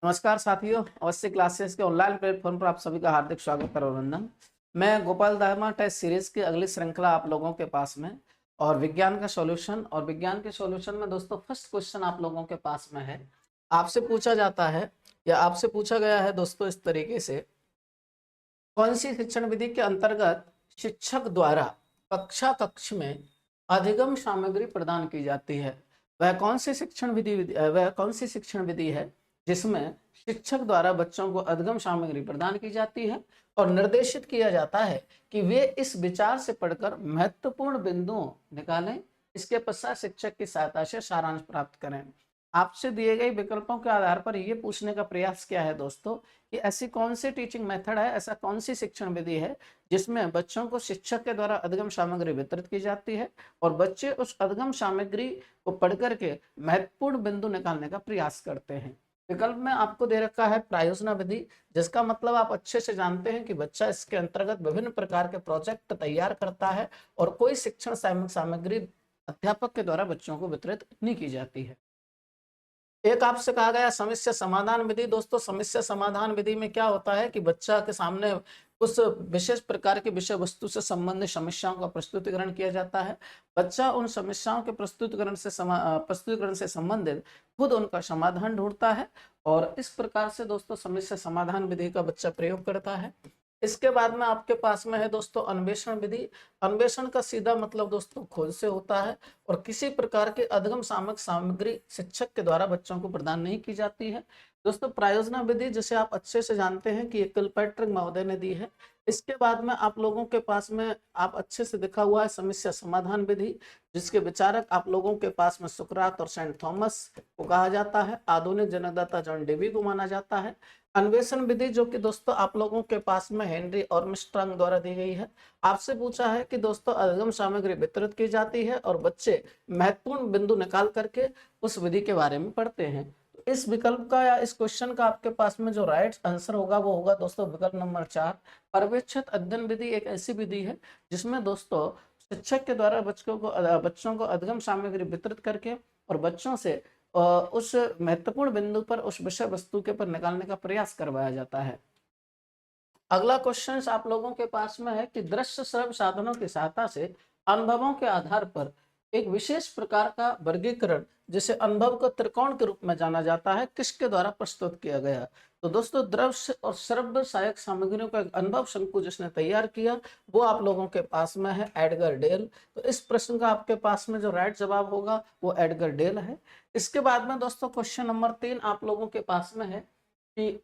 नमस्कार साथियों, अवश्य क्लासेस के ऑनलाइन प्लेटफॉर्म पर आप सभी का हार्दिक स्वागत और अभिनंदन। मैं गोपाल दामा टेस्ट सीरीज की अगली श्रृंखला आप लोगों के पास में और विज्ञान के सॉल्यूशन में दोस्तों फर्स्ट क्वेश्चन आप लोगों के पास में है। आपसे पूछा जाता है या आपसे पूछा गया है दोस्तों इस तरीके से, कौन सी शिक्षण विधि के अंतर्गत शिक्षक द्वारा कक्ष में अधिगम सामग्री प्रदान की जाती है। वह कौन सी शिक्षण विधि है जिसमें शिक्षक द्वारा बच्चों को अधिगम सामग्री प्रदान की जाती है और निर्देशित किया जाता है कि वे इस विचार से पढ़कर महत्वपूर्ण बिंदुओं निकालें। इसके पश्चात शिक्षक की सहायता से सारांश प्राप्त करें। आपसे दिए गए विकल्पों के आधार पर यह पूछने का प्रयास किया है दोस्तों कि ऐसी कौन सी टीचिंग मेथड है, ऐसा कौन सी शिक्षण विधि है जिसमें बच्चों को शिक्षक के द्वारा अधिगम सामग्री वितरित की जाती है और बच्चे उस अधिगम सामग्री को पढ़ करके महत्वपूर्ण बिंदु निकालने का प्रयास करते हैं। विकल्प में आपको दे रखा है प्रायोजना विधि, जिसका मतलब आप अच्छे से जानते हैं कि बच्चा इसके अंतर्गत विभिन्न प्रकार के प्रोजेक्ट तैयार करता है और कोई शिक्षण सामग्री अध्यापक के द्वारा बच्चों को वितरित नहीं की जाती है। एक आपसे कहा गया समस्या समाधान विधि। दोस्तों समस्या समाधान विधि में क्या होता है कि बच्चा के सामने उस विशेष प्रकार की विषय वस्तु से संबंधित समस्याओं का प्रस्तुतिकरण किया जाता है। बच्चा उन समस्याओं के प्रस्तुतिकरण से संबंधित खुद उनका समाधान ढूंढता है और इस प्रकार से दोस्तों समस्या समाधान विधि का बच्चा प्रयोग करता है। इसके बाद में आपके पास में है दोस्तों अन्वेषण विधि। अन्वेषण का सीधा मतलब दोस्तों खोज से होता है और किसी प्रकार के अधिगम सामग्री शिक्षक के द्वारा बच्चों को प्रदान नहीं की जाती है। दोस्तों प्रायोजना विधि जिसे आप अच्छे से जानते हैं कि किलपैट्रिक महोदय ने दी है। इसके बाद में आप लोगों के पास में आप अच्छे से दिखा हुआ है समस्या समाधान विधि, जिसके विचारक आप लोगों के पास में सुकरात और सेंट थॉमस को कहा जाता है। आधुनिक जनकदाता जॉन डेवी को माना जाता है। अन्वेषण विधि जो कि दोस्तों आप लोगों के पास में हेनरी आर्मस्ट्रांग द्वारा दी गई है। आपसे पूछा है कि दोस्तों अधिगम सामग्री वितरित की जाती है और बच्चे महत्वपूर्ण बिंदु निकाल करके उस विधि के बारे में पढ़ते हैं। तो इस विकल्प का या इस क्वेश्चन का आपके पास में जो राइट आंसर होगा वो होगा दोस्तों विकल्प नंबर 4। पर्यवेक्षित अध्ययन विधि एक ऐसी विधि है जिसमें दोस्तों शिक्षक के द्वारा बच्चों को अधिगम सामग्री वितरित करके और बच्चों से उस महत्वपूर्ण बिंदु पर उस विषय वस्तु के पर निकालने का प्रयास करवाया जाता है। अगला क्वेश्चन आप लोगों के पास में है कि दृश्य श्रव्य साधनों की सहायता से अनुभवों के आधार पर एक विशेष प्रकार का वर्गीकरण जिसे अनुभव को त्रिकोण के रूप में जाना जाता है किसके द्वारा प्रस्तुत किया गया। तो दोस्तों द्रव्य और श्रव्य सहायक सामग्रियों का एक अनुभव शंकु जिसने तैयार किया वो आप लोगों के पास में है एडगर डेल। तो इस प्रश्न का आपके पास में जो राइट जवाब होगा वो एडगर डेल है। इसके बाद में दोस्तों क्वेश्चन नंबर 3 आप लोगों के पास में है कि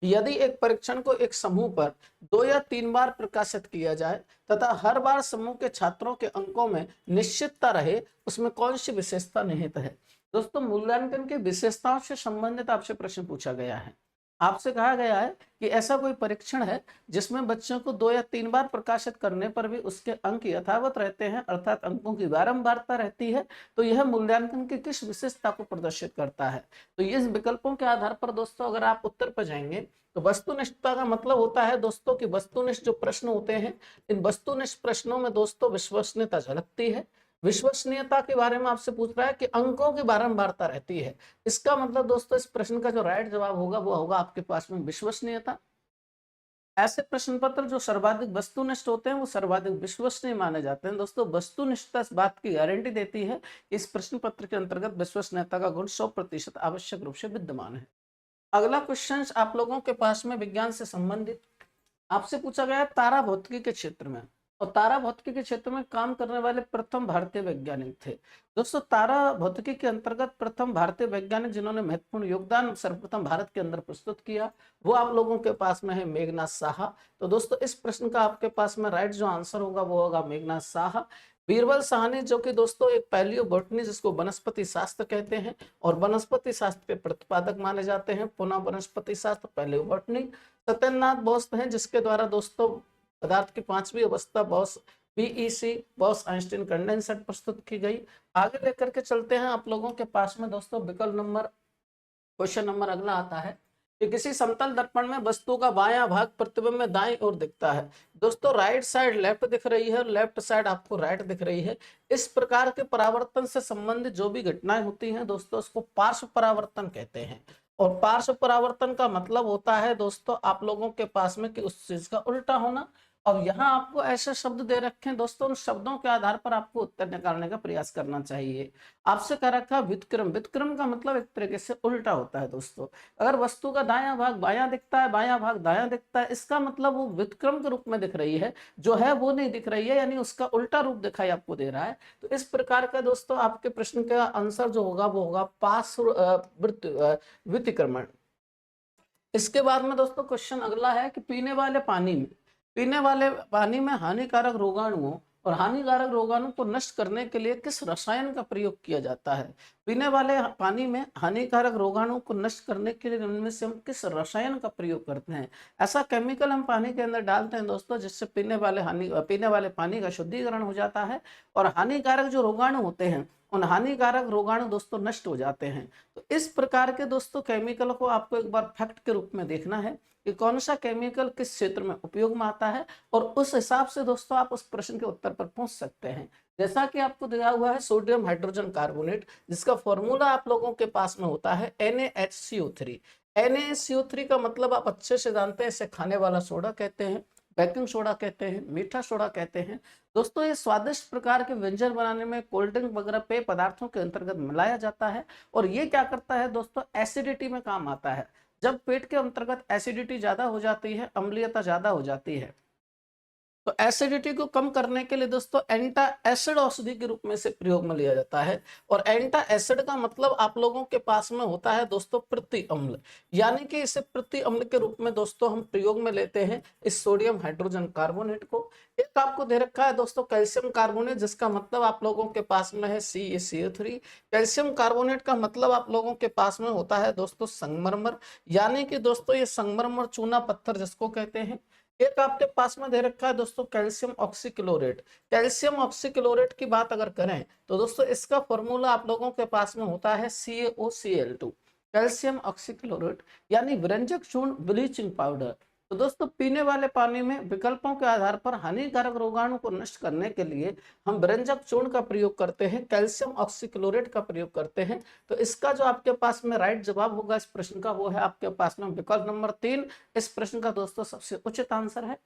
यदि एक परीक्षण को एक समूह पर 2 या 3 बार प्रकाशित किया जाए तथा हर बार समूह के छात्रों के अंकों में निश्चितता रहे, उसमें कौन सी विशेषता निहित है। दोस्तों मूल्यांकन की विशेषताओं से संबंधित आपसे प्रश्न पूछा गया है। आपसे कहा गया है कि ऐसा कोई परीक्षण है जिसमें बच्चों को 2 या 3 बार प्रकाशित करने पर भी उसके अंक यथावत रहते हैं, अर्थात अंकों की बारंबारता रहती है। तो यह मूल्यांकन की किस विशेषता को प्रदर्शित करता है। तो ये विकल्पों के आधार पर दोस्तों अगर आप उत्तर पर जाएंगे तो वस्तुनिष्ठता का मतलब होता है दोस्तों कि वस्तुनिष्ठ जो प्रश्न होते हैं इन वस्तुनिष्ठ प्रश्नों में दोस्तों विश्वसनीयता झलकती है। विश्वसनीयता के बारे में आपसे पूछ रहा है कि अंकों की बारंबारता रहती है। इसका मतलब दोस्तों इस प्रश्न का जो राइट जवाब होगा वो होगा आपके पास में विश्वसनीयता। ऐसे प्रश्न पत्र जो सर्वाधिक वस्तुनिष्ठ होते हैं वो सर्वाधिक विश्वसनीय माने जाते हैं। दोस्तों वस्तुनिष्ठता इस बात की गारंटी देती है कि इस प्रश्न पत्र के अंतर्गत विश्वसनीयता का गुण 100% आवश्यक रूप से विद्यमान है। अगला क्वेश्चन आप लोगों के पास में विज्ञान से संबंधित आपसे पूछा गया तारा भौतिकी के क्षेत्र में और तारा भौतिकी के क्षेत्र में काम करने वाले प्रथम भारतीय वैज्ञानिक थे। दोस्तों तारा भौतिकी के अंतर्गत प्रथम भारतीय वैज्ञानिक जिन्होंने महत्वपूर्ण योगदान सर्वप्रथम भारत के अंदर प्रस्तुत किया वो आप लोगों के पास में है मेघनाथ साहा। तो दोस्तों इस प्रश्न का आपके पास में राइट जो आंसर होगा वो होगा मेघनाथ साहा। बीरबल साहनी जो कि दोस्तों एक पैलियो बॉटनी जिसको वनस्पति शास्त्र कहते हैं और वनस्पति शास्त्र के प्रतिपादक माने जाते हैं, पुनः वनस्पति शास्त्र पैलियो बॉटनी। सत्येंद्रनाथ बोस हैं जिसके द्वारा दोस्तों पदार्थ की 5वीं अवस्था boss BEC boss Einstein condensate प्रस्तुत की गई। आगे लेकर के चलते हैं आप लोगों के पास में दोस्तों विकल्प नंबर क्वेश्चन नंबर अगला आता है कि किसी समतल दर्पण में वस्तु का बायां भाग प्रतिबिंब में दाईं ओर दिखता है। दोस्तों राइट साइड लेफ्ट दिख रही है और लेफ्ट साइड आपको राइट दिख रही है। इस प्रकार के परावर्तन से संबंधित जो भी घटनाएं होती हैं दोस्तों, उसको पार्श्व परावर्तन कहते हैं। और पार्श्व परावर्तन का मतलब होता है दोस्तों आप लोगों के पास में कि उस चीज का उल्टा होना। अब यहाँ आपको ऐसे शब्द दे रखे हैं दोस्तों, उन शब्दों के आधार पर आपको उत्तर निकालने का प्रयास करना चाहिए। आपसे कह रखा है व्युत्क्रम। व्युत्क्रम का मतलब एक तरीके से उल्टा होता है दोस्तों। अगर वस्तु का दायां भाग बायां दिखता है, बायां भाग दायां दिखता है, इसका मतलब वो व्युत्क्रम के रूप में दिख रही है, जो है वो नहीं दिख रही है, यानी उसका उल्टा रूप दिखाई आपको दे रहा है। तो इस प्रकार का दोस्तों आपके प्रश्न का आंसर जो होगा वो होगा पार्श्व व्युत्क्रमण। इसके बाद में दोस्तों क्वेश्चन अगला है कि पीने वाले पानी में हानिकारक रोगाणुओं और हानिकारक रोगाणु को नष्ट करने के लिए किस रसायन का प्रयोग किया जाता है। पीने वाले पानी में हानिकारक रोगाणु को नष्ट करने के लिए इनमें से हम किस रसायन का प्रयोग करते हैं। ऐसा केमिकल हम पानी के अंदर डालते हैं दोस्तों जिससे पीने वाले पानी का शुद्धिकरण हो जाता है और हानिकारक जो रोगाणु होते हैं उन हानिकारक रोगाणु दोस्तों नष्ट हो जाते हैं। तो इस प्रकार के दोस्तों केमिकल को आपको एक बार फैक्ट के रूप में देखना है कि कौन सा केमिकल किस क्षेत्र में उपयोग में आता है, और उस हिसाब से दोस्तों आप उस प्रश्न के उत्तर पर पहुंच सकते हैं। जैसा कि आपको दिया हुआ है सोडियम हाइड्रोजन कार्बोनेट, जिसका फॉर्मूला आप लोगों के पास में होता है NaHCO3। NaCO3 का मतलब आप अच्छे से जानते हैं, इसे खाने वाला सोडा कहते हैं, बेकिंग सोडा कहते हैं, मीठा सोडा कहते हैं। दोस्तों ये स्वादिष्ट प्रकार के व्यंजन बनाने में कोल्ड ड्रिंक वगैरह पेय पदार्थों के अंतर्गत मिलाया जाता है और ये क्या करता है दोस्तों, एसिडिटी में काम आता है। जब पेट के अंतर्गत एसिडिटी ज्यादा हो जाती है, अम्लीयता ज्यादा हो जाती है, तो एसिडिटी को कम करने के लिए दोस्तों एंटा एसिड औषधि के रूप में से प्रयोग में लिया जाता है। और एंटा एसिड का मतलब आप लोगों के पास में होता है दोस्तों प्रति अम्ल, यानी कि इसे प्रति अम्ल के रूप में दोस्तों हम प्रयोग में लेते हैं इस सोडियम हाइड्रोजन कार्बोनेट को। एक आपको दे रखा है दोस्तों कैल्शियम कार्बोनेट, जिसका मतलब आप लोगों के पास में है CaCO3। कैल्शियम कार्बोनेट का मतलब आप लोगों के पास में होता है दोस्तों संगमरमर, यानी कि दोस्तों ये संगमरमर चूना पत्थर जिसको कहते हैं। एक आपके पास में दे रखा है दोस्तों कैल्शियम ऑक्सीक्लोरेट। कैल्शियम ऑक्सीक्लोरेट की बात अगर करें तो दोस्तों इसका फॉर्मूला आप लोगों के पास में होता है CaOCl2। कैल्शियम ऑक्सीक्लोरेट यानी व्यंजक चूर्ण, ब्लीचिंग पाउडर। तो दोस्तों पीने वाले पानी में विकल्पों के आधार पर हानिकारक रोगाणु को नष्ट करने के लिए हम व्यंजक चूर्ण का प्रयोग करते हैं, कैल्शियम ऑक्सीक्लोरेट का प्रयोग करते हैं। तो इसका जो आपके पास में राइट जवाब होगा इस प्रश्न का, वो है आपके पास में विकल्प नंबर 3। इस प्रश्न का दोस्तों सबसे उचित आंसर है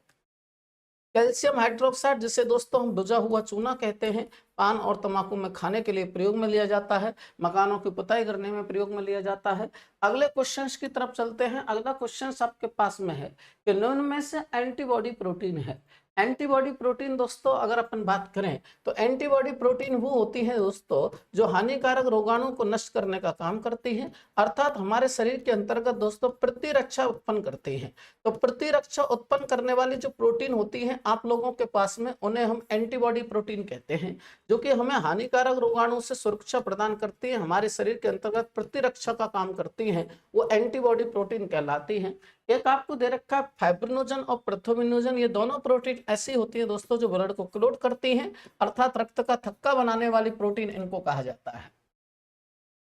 कैल्शियम हाइड्रोक्साइड, जिसे दोस्तों हम बुझा हुआ चूना कहते हैं। पान और तंबाकू में खाने के लिए प्रयोग में लिया जाता है, मकानों की पुताई करने में प्रयोग में लिया जाता है। अगले क्वेश्चंस की तरफ चलते हैं। अगला क्वेश्चन आपके पास में है कि निम्न में से एंटीबॉडी प्रोटीन है। एंटीबॉडी प्रोटीन दोस्तों अगर अपन बात करें तो एंटीबॉडी प्रोटीन वो होती है दोस्तों जो हानिकारक रोगाणु को नष्ट करने का काम करती है, अर्थात हमारे शरीर के अंतर्गत दोस्तों प्रतिरक्षा उत्पन्न करती है। तो प्रतिरक्षा उत्पन्न करने वाली जो प्रोटीन होती है आप लोगों के पास में, उन्हें हम एंटीबॉडी प्रोटीन कहते हैं, जो कि हमें हानिकारक रोगाणु से सुरक्षा प्रदान करती है, हमारे शरीर के अंतर्गत प्रतिरक्षा का काम करती है, वो एंटीबॉडी प्रोटीन कहलाती है। एक आपको दे रखा है फाइब्रिनोजन और प्रथोमिनोजन। ये दोनों प्रोटीन ऐसी होती है दोस्तों जो ब्लड को क्लोट करती हैं, अर्थात रक्त का थक्का बनाने वाली प्रोटीन इनको कहा जाता है।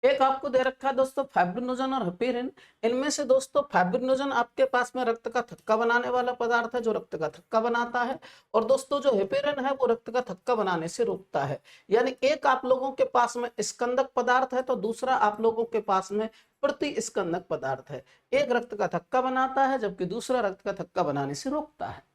एक आपको दे रखा है दोस्तों फाइब्रिनोजन और हेपेरिन। इनमें से दोस्तों फाइब्रिनोजन आपके पास में रक्त का थक्का बनाने वाला पदार्थ है जो रक्त का थक्का बनाता है, और दोस्तों जो हेपेरिन है वो रक्त का थक्का बनाने से रोकता है। यानी एक आप लोगों के पास में स्कंदक पदार्थ है तो दूसरा आप लोगों के पास में प्रति स्कंदक पदार्थ है। एक रक्त का थक्का बनाता है जबकि दूसरा रक्त का थक्का बनाने से रोकता है।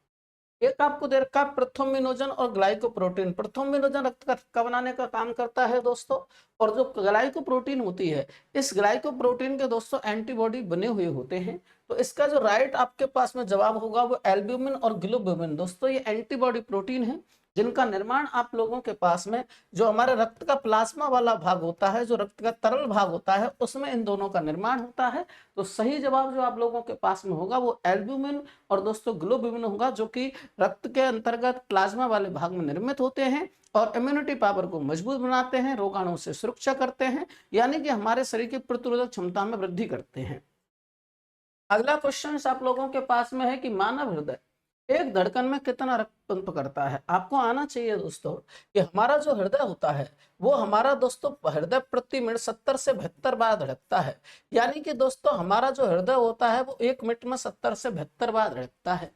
एक आपको दे रखा है प्रथोमिनोजन और ग्लाइकोप्रोटीन। प्रथोमिनोजन रक्त का थक्का बनाने का काम करता है दोस्तों, और जो ग्लाइकोप्रोटीन होती है इस ग्लाइकोप्रोटीन के दोस्तों एंटीबॉडी बने हुए होते हैं। तो इसका जो राइट आपके पास में जवाब होगा वो एल्ब्यूमिन और ग्लोब्यूमिन। दोस्तों ये एंटीबॉडी प्रोटीन है जिनका निर्माण आप लोगों के पास में जो हमारे रक्त का प्लाज्मा वाला भाग होता है, जो रक्त का तरल भाग होता है, उसमें इन दोनों का निर्माण होता है। तो सही जवाब जो आप लोगों के पास में होगा वो एल्ब्यूमिन और दोस्तों ग्लोब्यूमिन होगा, जो कि रक्त के अंतर्गत प्लाज्मा वाले भाग में निर्मित होते हैं और इम्यूनिटी पावर को मजबूत बनाते हैं, रोगाणु से सुरक्षा करते हैं, यानी कि हमारे शरीर की प्रतिरोधक क्षमता में वृद्धि करते हैं। अगला क्वेश्चन आप लोगों के पास में है कि मानव हृदय एक धड़कन में कितना रक्त पंप करता है? आपको आना चाहिए दोस्तों कि हमारा जो हृदय होता है वो हमारा दोस्तों हृदय प्रति मिनट 70 से 72 बार धड़कता है। यानी कि दोस्तों हमारा जो हृदय होता है वो 1 मिनट में 70 से 72 बार धड़कता है।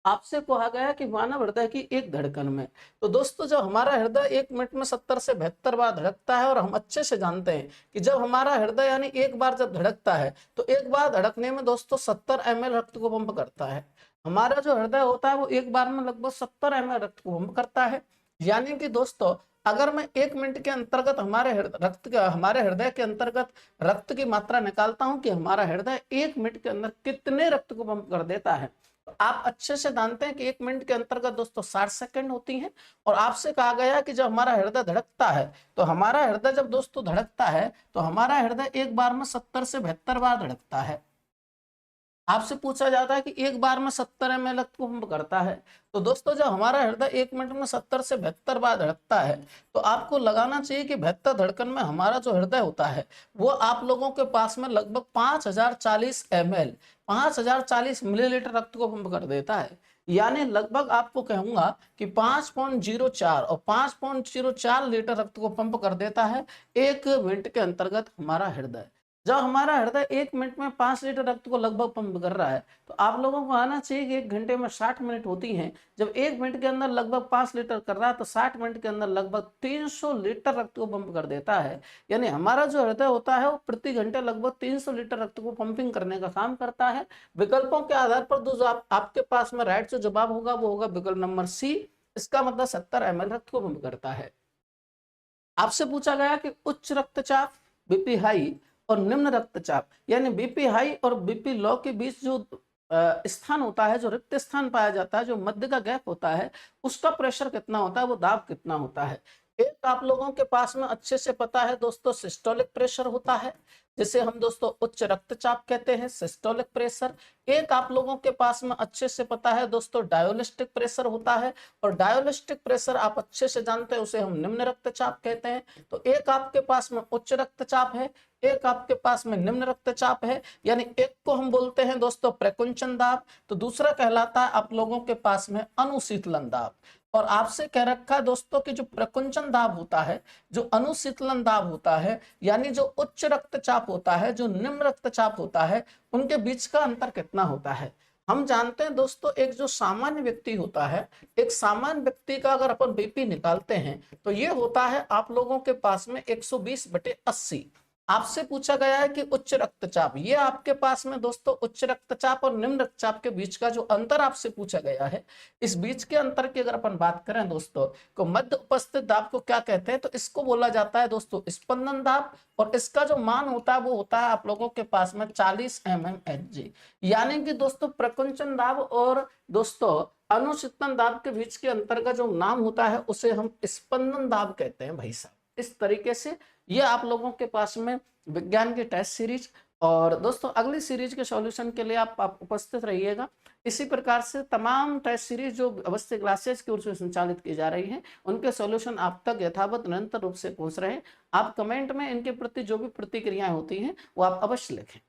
आपसे कहा गया कि मानव हृदय की एक धड़कन में, तो दोस्तों जब हमारा हृदय 1 मिनट में 70 से 72 बार धड़कता है, और हम अच्छे से जानते हैं कि जब हमारा हृदय यानी एक बार जब धड़कता है तो एक बार धड़कने में दोस्तों 70 ml रक्त को पंप करता है। हमारा जो हृदय होता है वो एक बार में लगभग 70 ml रक्त को पंप करता है। यानी कि दोस्तों अगर मैं 1 मिनट के अंतर्गत हमारे हृदय के अंतर्गत रक्त की मात्रा निकालता हूं कि हमारा हृदय 1 मिनट के अंदर कितने रक्त को पंप कर देता है, तो आप अच्छे से जानते हैं कि 1 मिनट के अंतर्गत दोस्तों 60 सेकंड होती हैं। और आपसे कहा गया है कि जब हमारा हृदय धड़कता है, तो हमारा हृदय जब दोस्तों धड़कता है तो हमारा हृदय एक बार में 70 से 72 बार धड़कता है। आपसे पूछा जाता है कि एक बार में 70 ml रक्त को पंप करता है, तो दोस्तों जब हमारा हृदय 1 मिनट में 70 से 72 बार धड़कता है, तो आपको लगाना चाहिए कि 72 धड़कन में हमारा जो हृदय होता है वो आप लोगों के पास में लगभग 5040 ml 5040 मिलीलीटर रक्त को पंप कर देता है। यानी लगभग आपको कहूंगा कि 5.04 और 5.04 लीटर रक्त को पंप कर देता है 1 मिनट के अंतर्गत हमारा हृदय। जब हमारा हृदय 1 मिनट में 5 लीटर रक्त को लगभग पंप कर रहा है, तो आप लोगों को आना चाहिए कि 1 घंटे में 60 मिनट होती हैं। जब 1 मिनट के अंदर लगभग 5 लीटर कर रहा है, तो 60 मिनट के अंदर लगभग 300 लीटर रक्त को पंप कर देता है। यानी हमारा जो हृदय होता है वो प्रति घंटे लगभग 300 लीटर रक्त को पंपिंग करने का काम करता है। विकल्पों के आधार पर जो आपके पास में राइट जो जवाब होगा वो होगा विकल्प नंबर सी। इसका मतलब 70 ml रक्त को पंप करता है। आपसे पूछा गया कि उच्च रक्तचाप, बीपी हाई और निम्न रक्तचाप यानी बीपी हाई और बीपी लो के बीच जो स्थान होता है, जो रिक्त स्थान पाया जाता है, जो मध्य का गैप होता है, उसका प्रेशर कितना होता है, वो दाब कितना होता है। एक आप लोगों के पास में अच्छे से पता है दोस्तों सिस्टोलिक प्रेशर होता है, जिसे हम दोस्तों उच्च रक्तचाप कहते हैं, सिस्टोलिक प्रेशर। एक आप लोगों के पास में अच्छे से पता है दोस्तों डायोलिस्टिक प्रेशर होता है, और डायोलिस्टिक प्रेशर आप अच्छे से जानते हैं, उसे हम निम्न रक्तचाप कहते हैं। तो एक आपके पास में उच्च रक्तचाप है, एक आपके पास में निम्न रक्तचाप है। यानी एक को हम बोलते हैं दोस्तों प्रकुंचन दाब, तो दूसरा कहलाता है आप लोगों के पास में अनुशीतलन दाब। और आपसे कह रखा है दोस्तों कि जो प्रकुंचन दाब होता है, जो अनुशीतलन दाब होता है, यानी जो उच्च रक्तचाप होता है, जो निम्न रक्तचाप होता है, उनके बीच का अंतर कितना होता है। हम जानते हैं दोस्तों एक जो सामान्य व्यक्ति होता है, एक सामान्य व्यक्ति का अगर अपन बीपी निकालते हैं तो ये होता है आप लोगों के पास में 120/80। आपसे पूछा गया है कि उच्च रक्तचाप, ये आपके पास में दोस्तों उच्च रक्तचाप और निम्न रक्तचाप के बीच का जो अंतर आपसे पूछा गया है, इस बीच के अंतर की अगर अपन बात करें दोस्तों, तो मध्य उपस्थित दाब को क्या कहते हैं, तो इसको बोला जाता है दोस्तों स्पंदन दाब। और इसका जो मान होता है वो होता है आप लोगों के पास में 40 mmHg। यानी कि दोस्तों प्रकुंचन दाब और दोस्तों अनुशीतलन दाब के बीच के अंतर का जो नाम होता है उसे हम स्पंदन दाब कहते हैं भाई साहब। इस तरीके से ये आप लोगों के पास में विज्ञान की टेस्ट सीरीज। और दोस्तों अगली सीरीज के सॉल्यूशन के लिए आप उपस्थित रहिएगा। इसी प्रकार से तमाम टेस्ट सीरीज जो अवस्थी क्लासेस की ओर से संचालित की जा रही हैं, उनके सॉल्यूशन आप तक यथावत निरंतर रूप से पहुंच रहे हैं। आप कमेंट में इनके प्रति जो भी प्रतिक्रियाएं होती हैं वो आप अवश्य लिखें।